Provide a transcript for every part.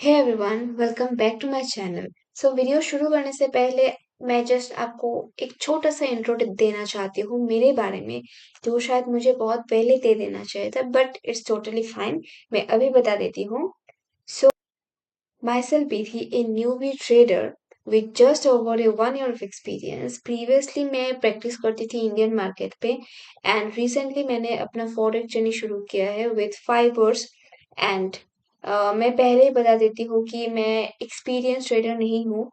Hey everyone welcome back to my channel. Video शुरू करने से पहले मैं जस्ट आपको एक छोटा सा इंट्रो देना चाहती हूँ मेरे बारे में, जो शायद मुझे बहुत पहले दे देना चाहिए था, बट इट्स टोटली फाइन। मैं अभी बता देती हूँ। सो माई बी थी a newbie trader with just over a 1 year of experience. Previously मैं प्रैक्टिस करती थी इंडियन मार्केट पे, एंड रिसेंटली मैंने अपना फॉरेक्स जर्नी शुरू किया है विथ 5 years। एंड मैं पहले ही बता देती हूँ कि मैं एक्सपीरियंस ट्रेडर नहीं हूँ।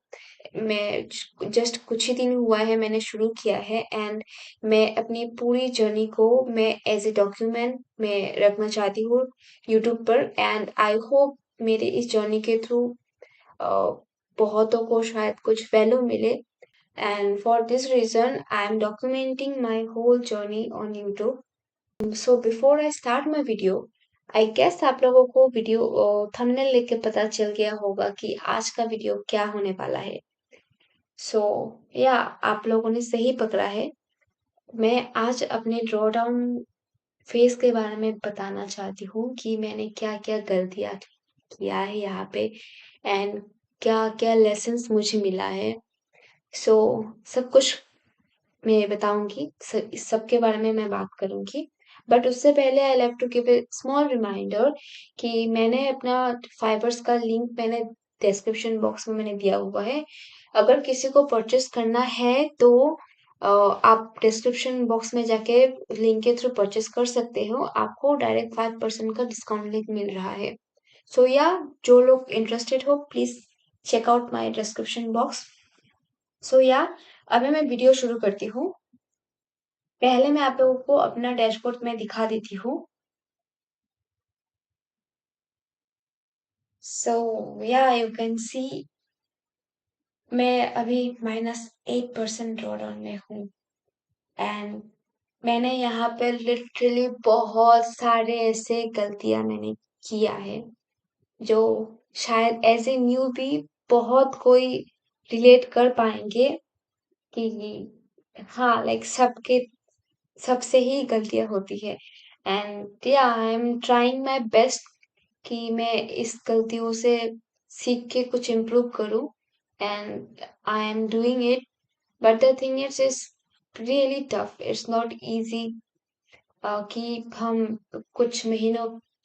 मैं जस्ट कुछ ही दिन हुआ है मैंने शुरू किया है, एंड मैं अपनी पूरी जर्नी को मैं एज ए डॉक्यूमेंट में रखना चाहती हूँ यूट्यूब पर। एंड आई होप मेरे इस जर्नी के थ्रू बहुतों को शायद कुछ वैल्यू मिले, and for this reason I am documenting my whole journey on YouTube. So before I start my video, I guess आप लोगों को वीडियो थंबनेल देख के पता चल गया होगा कि आज का वीडियो क्या होने वाला है। सो या आप लोगों ने सही पकड़ा है। मैं आज अपने ड्रॉ डाउन फेज के बारे में बताना चाहती हूँ कि मैंने क्या क्या गलतियाँ किया है यहाँ पे, एंड क्या क्या लेसन्स मुझे मिला है। सो सब कुछ मैं बताऊंगी, इस सब के बारे में मैं बात करूंगी। बट उससे पहले I have to give a small reminder कि मैंने अपना फाइबर्स का लिंक मैंने डिस्क्रिप्शन बॉक्स में मैंने दिया हुआ है। अगर किसी को परचेस करना है तो आप डिस्क्रिप्शन बॉक्स में जाके लिंक के थ्रू परचेस कर सकते हो। आपको डायरेक्ट 5% का डिस्काउंट लिंक मिल रहा है। सो या जो लोग इंटरेस्टेड हो please check out my description box. So yeah अभी मैं वीडियो शुरू करती हूँ। पहले मैं आप लोगों को अपना डैशबोर्ड में दिखा देती हूँ। सो या यू कैन सी मैं अभी -8% ड्रॉडाउन में हूँ, एंड मैंने यहाँ पे लिटरली बहुत सारे ऐसे गलतियां मैंने किया है जो शायद एज ए न्यू भी बहुत कोई रिलेट कर पाएंगे कि हाँ, लाइक सबके सबसे ही गलतियां होती है। एंड या आई एम ट्राइंग माय बेस्ट कि मैं इस गलतियों से सीख के कुछ इम्प्रूव करूं, and I am doing it. But the thing is really tough, it's not easy कि हम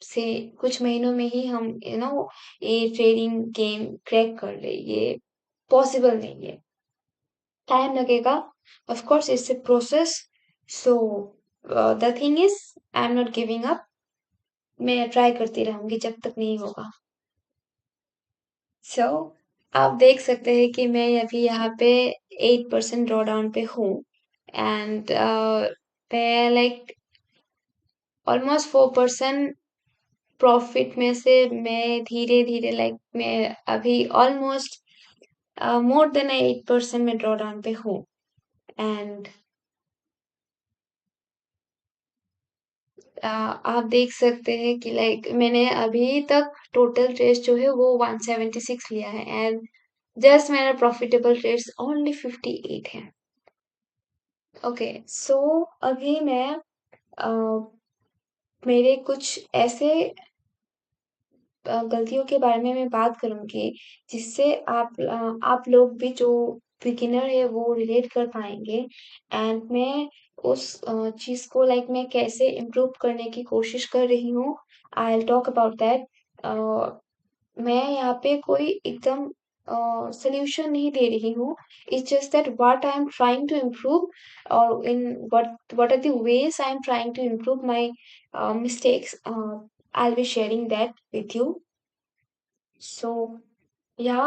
से कुछ महीनों में ही हम ये ट्रेडिंग गेम क्रैक कर ले, ये पॉसिबल नहीं है। टाइम लगेगा, of course it's a process. So the thing is I am not giving up. मैं ट्राई करती रहूंगी जब तक नहीं होगा। सो आप देख सकते हैं कि मैं अभी यहाँ पे 8% ड्रॉ डाउन पे हूँ, एंड मैं लाइक ऑलमोस्ट 4% प्रॉफिट में से मैं धीरे धीरे लाइक मैं अभी ऑलमोस्ट मोर देन 8% में ड्रॉ डाउन पे हूँ। एंड आप देख सकते हैं कि लाइक मैंने अभी तक टोटल ट्रेड्स जो है वो 176 लिया है, एंड जस्ट मेरा प्रॉफिटेबल ट्रेड्स ओनली 58 है। ओके, सो अभी मैं अ, मेरे कुछ ऐसे गलतियों के बारे में मैं बात करूंगी जिससे आप लोग भी जो बिगिनर है वो रिलेट कर पाएंगे, एंड मैं उस चीज को लाइक मैं कैसे इम्प्रूव करने की कोशिश कर रही हूँ। I will talk about that. मैं यहाँ पे कोई एकदम सोल्यूशन नहीं दे रही हूँ। It's just that what I am trying to improve, और in what are the ways I am trying to improve my mistakes. I'll be sharing that with you. So yeah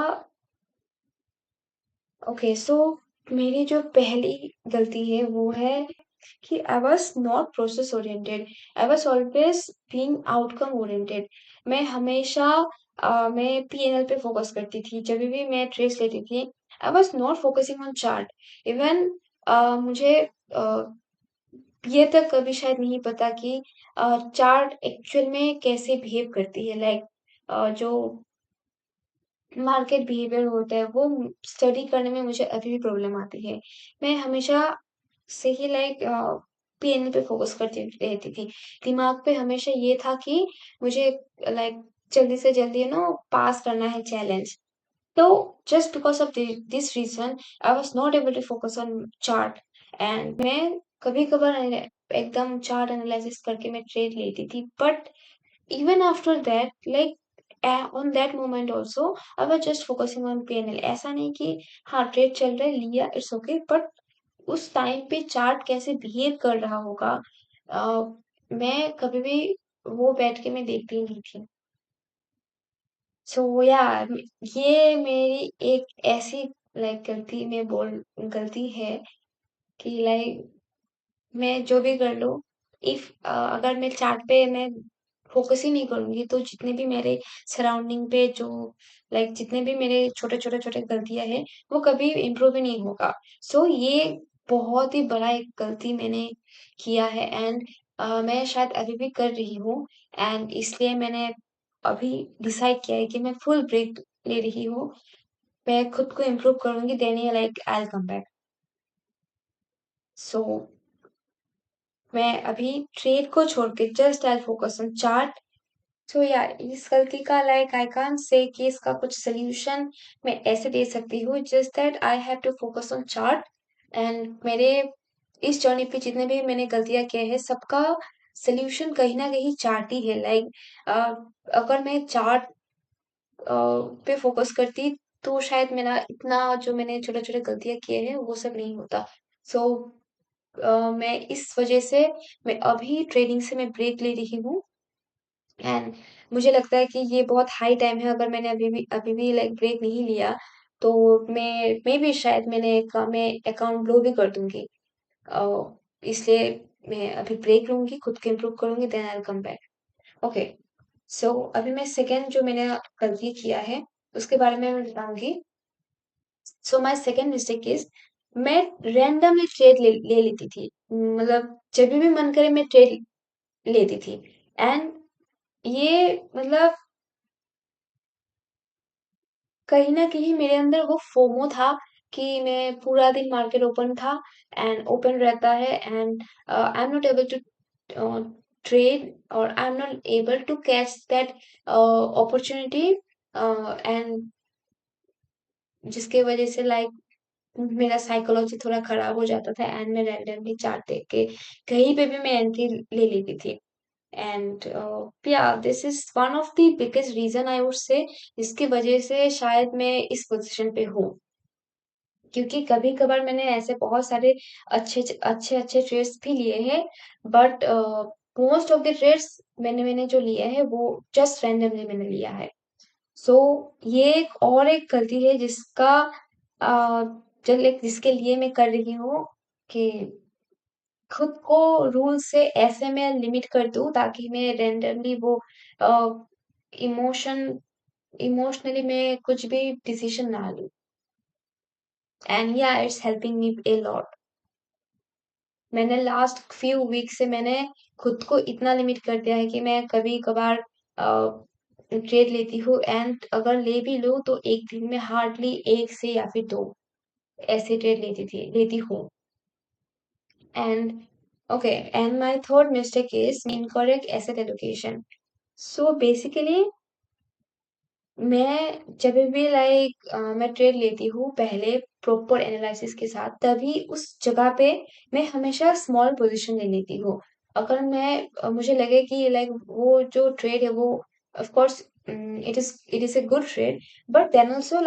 okay, सो मेरी जो पहली गलती है वो है कि I was not process oriented. I was always being outcome oriented. मैं हमेशा मैं पीएनएल पे फोकस करती थी जब भी मैं ट्रेस लेती थी। I was not focusing on chart. Even मुझे ये तक कभी शायद नहीं पता कि चार्ट एक्चुअल में कैसे बिहेव करती है, लाइक जो मार्केट बिहेवियर होता है वो स्टडी करने में मुझे अभी भी प्रॉब्लम आती है। मैं हमेशा से ही लाइक पीएनएल पे फोकस करती रहती थी। दिमाग पे हमेशा ये था कि मुझे लाइक जल्दी से जल्दी पास करना है चैलेंज। तो just because of this reason I was not able to focus on chart and मैं कभी-कभार एकदम चार्ट एनालिसिस करके मैं ट्रेड लेती थी, but even after that, like on that moment also I was just focusing on PNL। ऐसा नहीं कि हाँ ट्रेड चल रहा है लिया इट्स ओके, बट उस टाइम पे चार्ट कैसे बिहेव कर रहा होगा मैं कभी भी वो बैठ के मैं देखती नहीं थी। सो या ये मेरी एक ऐसी गलती है कि मैं जो भी कर लूँ, इफ अगर मैं चार्ट पे मैं फोकस ही नहीं करूँगी तो जितने भी मेरे सराउंडिंग पे जो जितने भी मेरे छोटे-छोटे गलतियाँ हैं, वो कभी इम्प्रूव ही नहीं होगा। सो ये बहुत ही बड़ा एक गलती मैंने किया है एंड मैं शायद अभी भी कर रही हूँ एंड इसलिए मैंने अभी डिसाइड किया है कि मैं फुल ब्रेक ले रही हूँ। मैं खुद को इम्प्रूव करूँगी देन ही I will come back. So मैं अभी ट्रेड को छोड़ के just I focus on chart. So yeah इस गलती का आई कांट से कि इसका कुछ सॉल्यूशन मैं ऐसे दे सकती हूँ, just that I have to focus on chart and मेरे इस जर्नी पे जितने भी मैंने गलतियाँ किए हैं सबका सॉल्यूशन कहीं न कहीं चार्ट ही है। अगर मैं चार्ट पे फोकस करती तो शायद मेरा इतना जो मैंने छोटे-छोटे गलतियाँ किए हैं वो सब नहीं होता। सो मैं इस वजह से मैं अभी ट्रेडिंग से मैं ब्रेक ले रही हूँ एंड मुझे लगता है कि ये बहुत हाई टाइम है। अगर मैंने अभी भी ब्रेक नहीं लिया तो मैं भी शायद मैं अकाउंट ब्लो भी कर दूँगी। अ, इसलिए मैं अभी ब्रेक लूँगी, खुद को इम्प्रूव करूँगी then I will come back. Okay, so अभी मैं सेकंड जो मैंने गलती किया है उसके बारे में मैं बताऊँगी। So my second mistake is मैं रैंडमली ट्रेड ले लेती थी। मतलब जब भी मन करे मैं ट्रेड लेती थी एंड ये कहीं न कहीं मेरे अंदर वो फोमो था कि मैं पूरा दिन मार्केट ओपन था एंड ओपन रहता है and I am not able to trade और I am not able to catch that opportunity and जिसके वजह से मेरा साइकोलॉजी थोड़ा खराब हो जाता था एंड मैं रैंडमली चार्ट देख के कहीं पे भी मैं एंट्री ले लेती थी। And this is one of the biggest reason I would say इसकी वजह से शायद मैं इस पोजीशन पे हूँ, क्योंकि कभी कभार मैंने ऐसे बहुत सारे अच्छे ट्रेड्स भी लिए हैं, but most of the trades मैंने जो लिए हैं वो जस्ट रैंडमली मैंने लिया है। सो ये एक गलती है जिसका जिसके लिए मैं कर रही हूँ कि खुद को रूल से ऐसे मैं लिमिट कर दूँ ताकि मैं रैंडमली वो अ, इमोशन इमोशनली मैं कुछ भी डिसीजन ना लूँ एंड या it's helping me a lot. मैंने लास्ट फ्यू वीक से मैंने खुद को इतना लिमिट कर दिया है कि मैं कभी-कभार ट्रेड लेती हूँ एंड अगर ले भी लूँ तो एक दिन में हार्डली 1 से या फिर 2 ऐसे ट्रेड लेती हूँ। And okay, and my third mistake is incorrect asset allocation. So basically मैं जब भी मैं ट्रेड लेती हूँ पहले प्रॉपर एनालिसिस के साथ, तभी उस जगह पे मैं हमेशा स्मॉल पोजीशन ले लेती हूँ। अगर मुझे लगे कि वो जो ट्रेड है वो of course it is a good trade, but then also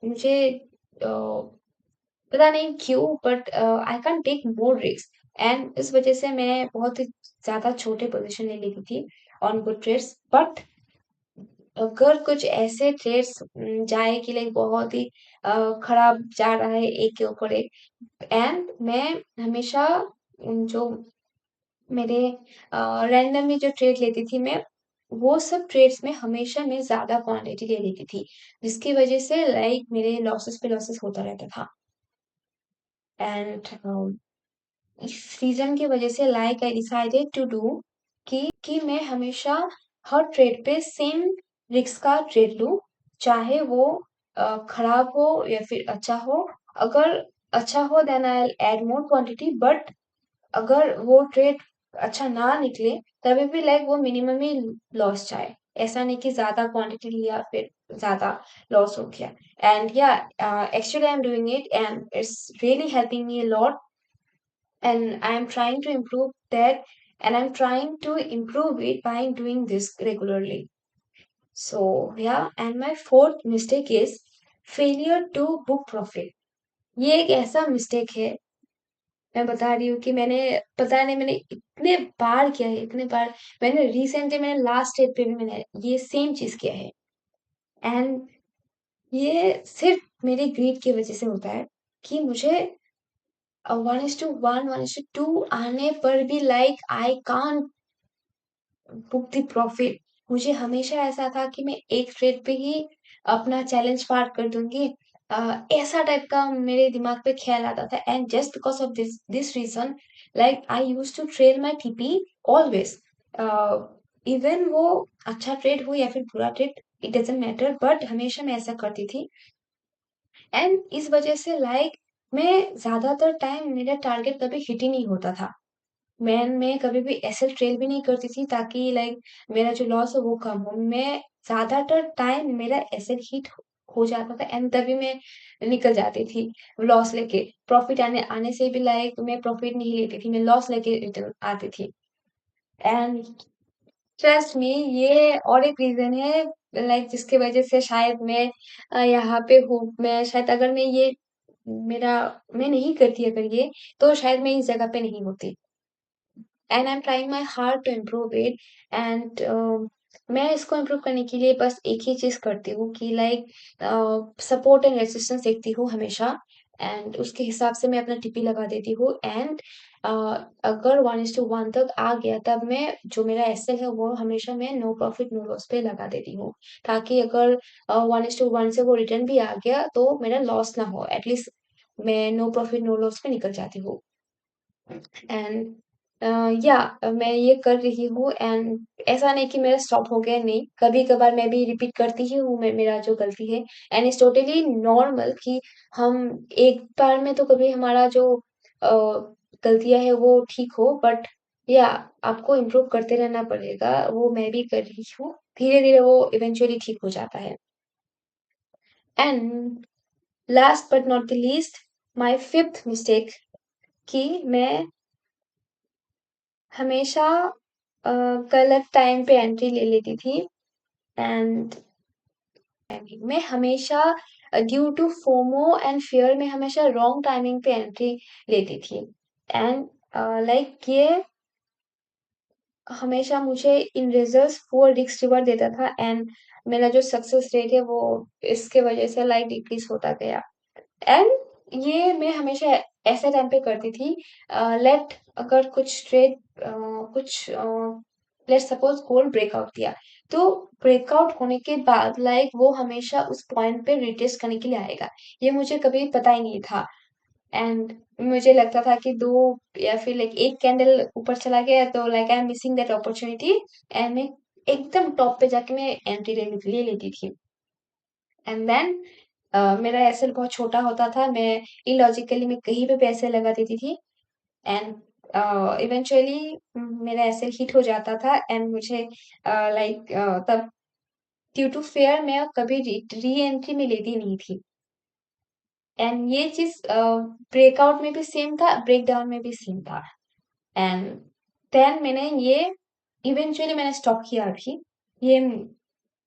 मुझे पता नहीं क्यों but I can take more risk and इस वजह से मैं बहुत ही ज़्यादा छोटे पोजीशन ले लेती थी ऑन गुड ट्रेड्स। बट अगर कुछ ऐसे ट्रेड्स जाए कि बहुत ही खराब जा रहा है एक के ऊपर एक एंड मैं हमेशा जो मेरे रैंडमली जो ट्रेड लेती थी मैं, वो सब ट्रेड्स में हमेशा मैं ज़्यादा क्वांटिटी ले लेती थी, जिसकी वजह से मेरे लॉसेस पे लॉसेस होता रहता था एंड इस रीज़न की वजह से आई डिसाइडेड टू डू कि मैं हमेशा हर ट्रेड पे सेम रिस्क का ट्रेड लूँ, चाहे वो खराब हो या फिर अच्छा हो। अगर अच्छा हो then I will add more quantity, but अगर वो ट्रेड अच्छा ना निकले तभी भी वो मिनिमम ही लॉस जाए। ऐसा नहीं कि ज़्यादा क्वांटिटी लिया फिर ज़्यादा लॉस हो गया। एंड या actually I am doing it and it's really helping me a lot and I am trying to improve that and I'm trying to improve it by doing this regularly. So yeah, and my fourth mistake is failure to book profit. ये एक ऐसा mistake है, मैं बता रही हूँ कि मैंने पता नहीं मैंने इतने बार किया है, इतने बार मैंने रिसेंटली मैंने लास्ट डेट पे भी मैंने ये सेम चीज़ किया है एंड ये सिर्फ मेरे ग्रीड की वजह से होता है कि मुझे 1:1, 1:2 आने पर भी like I can't book the profit. मुझे हमेशा ऐसा था कि मैं एक ट्रेड पे ही अपना चैलेंज पार कर दूंगी। ऐसा टाइप का मेरे दिमाग पे ख्याल आता था and just because of this reason like I use to trade my TP always. Even वो अच्छा ट्रेड हो या फिर बुरा trade, it doesn't matter, but हमेशा मैं ऐसा करती थी एंड इस वजह से लाइक मैं ज्यादातर टाइम मेरा टारगेट कभी हिट ही नहीं होता था। मैं कभी भी ऐसे ट्रेल भी नहीं करती थी ताकि लाइक मेरा जो लॉस है वो कम हो। मैं ज़्यादातर टाइम मेरा एसेट हिट हो जाता था एंड तभी मैं निकल जाती थी लॉस लेके। प्रॉफिट आने आने से भी लाइक मैं प्रॉफिट नहीं लेती थी, मैं लॉस लेके रिटर्न आती थी। एंड ट्रस्ट मी ये और एक रीज़न है लाइक जिसकी वजह से शायद मैं यहाँ पे हूँ। मैं शायद अगर मैं ये मेरा मैं नहीं करती अगर ये, तो शायद मैं इस जगह पे नहीं होती। And I am trying my hard to improve it and मैं इसको इम्प्रूव करने के लिए बस एक ही चीज़ करती हूँ कि लाइक सपोर्ट एंड रेजिस्टेंस देखती हूँ हमेशा एंड उसके हिसाब से मैं अपना टीपी लगा देती हूँ एंड अगर 1:1 तक आ गया तब मैं जो मेरा एसएल है वो हमेशा मैं नो प्रॉफिट नो लॉस पे लगा देती हूँ ताकि अगर 1:1 से वो रिटर्न भी आ गया तो मेरा लॉस ना हो, एटलीस्ट मैं नो प्रॉफिट नो लॉस पे निकल जाती हूँ। एंड या मैं ये कर रही हूँ एंड ऐसा नहीं कि मेरा स्टॉप हो गया, नहीं, कभी-कभार मैं भी रिपीट करती ही हूँ मैं मेरा जो गलती है एंड इट्स टोटली नॉर्मल कि हम एक बार में तो कभी हमारा जो गलतियाँ है वो ठीक हो, बट या आपको इम्प्रूव करते रहना पड़ेगा, वो मैं भी कर रही हूँ। धीरे-धीरे वो इवेंचुअली ठीक हो जाता है। And last but not the least, my fifth mistake कि मैं हमेशा गलत टाइम पे एंट्री ले लेती थी एंड मैं हमेशा due to FOMO and fear में हमेशा रॉन्ग टाइमिंग पे एंट्री लेती थी एंड लाइक ये हमेशा मुझे इन रिजल्ट्स पुअर रिस्क रिवॉर्ड देता था एंड मेरा जो सक्सेस रेट है वो इसके वजह से लाइक डिक्रीज होता गया एंड ये मैं हमेशा ऐसे टाइम पे करती थी। लेट अगर कुछ ट्रेड कुछ लेट सपोज गोल्ड ब्रेकआउट दिया, तो ब्रेकआउट होने के बाद लाइक वो हमेशा उस पॉइंट पे रिटेस्ट करने के लिए आएगा। ये मुझे कभी पता ही नहीं था एंड मुझे लगता था कि दो या फिर लाइक एक कैंडल ऊपर चला गया तो like I am missing that opportunity and मैं एकदम टॉप पे जाके मैं एंट्री ले लेती थी एंड देन मेरा एसेट बहुत छोटा होता था, मैं इलॉजिकली मैं कहीं पे पैसे लगा देती थी एंड इवेंचुअली मेरा एसेट हिट हो जाता था एंड मुझे लाइक तब ड्यू टू फेयर मैं कभी री एंट्री में लेती नहीं थी एंड ये चीज ब्रेकआउट में भी सेम था, ब्रेक डाउन में भी सेम था एंड देन मैंने ये इवेंचुअली मैंने स्टॉप किया अभी। ये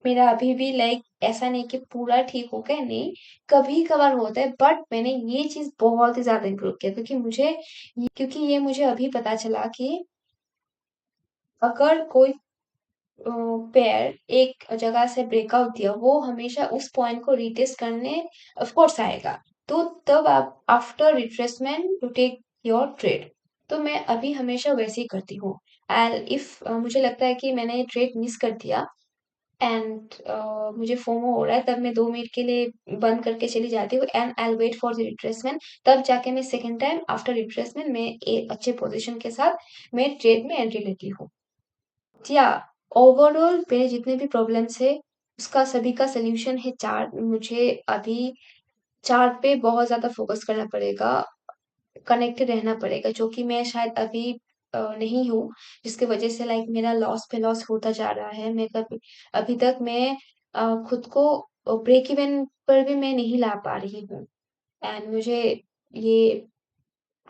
मेरा अभी भी लाइक ऐसा नहीं कि पूरा ठीक हो गया, नहीं, कभी-कभार होता है, बट मैंने ये चीज़ बहुत ही ज़्यादा इम्प्रूव किया क्योंकि ये मुझे अभी पता चला कि अगर कोई पेयर एक जगह से ब्रेकआउट दिया, वो हमेशा उस पॉइंट को रिटेस्ट करने ऑफ कोर्स आएगा। तो तब आप after retracement to take your trade. तो मैं अभी हमेशा वैसे ही करती हूँ। एंड इफ मुझे लगता है कि मैंने ट्रेड मिस कर दिया एंड मुझे फोमो हो रहा है, तब मैं 2 मिनट के लिए बंद करके चली जाती हूँ and I will wait for the retracement. तब जाके मैं सेकंड टाइम आफ्टर रिट्रेसमेंट मैं एक अच्छे पोजीशन के साथ मैं ट्रेड में एंट्री लेती हूँ। या ओवरऑल मेरे जितने भी प्रॉब्लम्स है उसका सभी का सॉल्यूशन है चार्ट। मुझे अभी चार्ट पे बहुत ज़्यादा फोकस करना पड़ेगा, कनेक्टेड रहना पड़ेगा, जो कि मैं शायद अभी नहीं हूँ, जिसकी वजह से लाइक मेरा लॉस पे लॉस होता जा रहा है। मैं कभी अभी तक मैं खुद को ब्रेक इवन पर भी मैं नहीं ला पा रही हूँ। एंड मुझे ये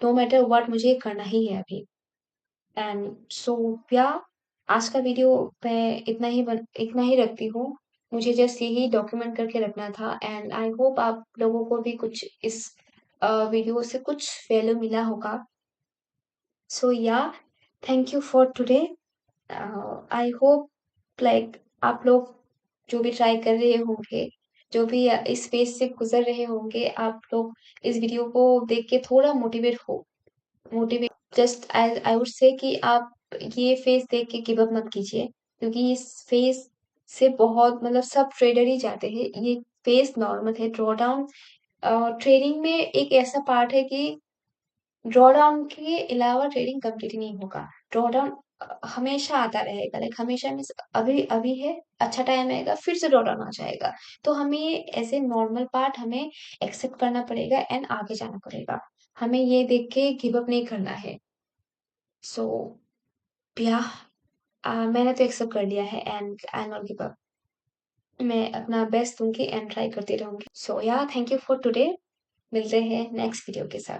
नो मैटर व्हाट मुझे करना ही है अभी। एंड सो या आज का वीडियो मैं इतना ही रखती हूँ। मुझे जस्ट यही डॉक्यूमेंट करके रखना था एंड आई होप आप लोगों को भी कुछ इस वीडियो से कुछ वैल्यू मिला होगा। सो या thank you for today. I hope like आप लोग जो भी ट्राई कर रहे होंगे, जो भी इस फेज से गुजर रहे होंगे, आप लोग इस वीडियो को देख के थोड़ा motivate just I I would से कि आप ये फेज देख के गिव अप मत कीजिए, क्योंकि इस फेज से बहुत मतलब सब ट्रेडर ही जाते हैं। ये फेज नॉर्मल है। ड्रॉ डाउन ट्रेडिंग में एक ऐसा पार्ट है कि ड्रॉ डाउन के अलावा ट्रेडिंग कंप्लीट नहीं होगा। ड्रॉ डाउन हमेशा आता रहेगा, लाइक हमेशा मीन्स अभी अभी है, अच्छा टाइम आएगा फिर से ड्रॉ डाउन आ जाएगा। तो हमें ऐसे नॉर्मल पार्ट हमें एक्सेप्ट करना पड़ेगा एंड आगे जाना पड़ेगा। हमें ये देख के गिव अप नहीं करना है। सो या मैंने तो एक्सेप्ट कर लिया है and I not give up. मैं अपना बेस्ट दूंगी एंड ट्राई करती रहूंगी। सो या थैंक यू फॉर टुडे। मिलते हैं नेक्स्ट वीडियो के साथ।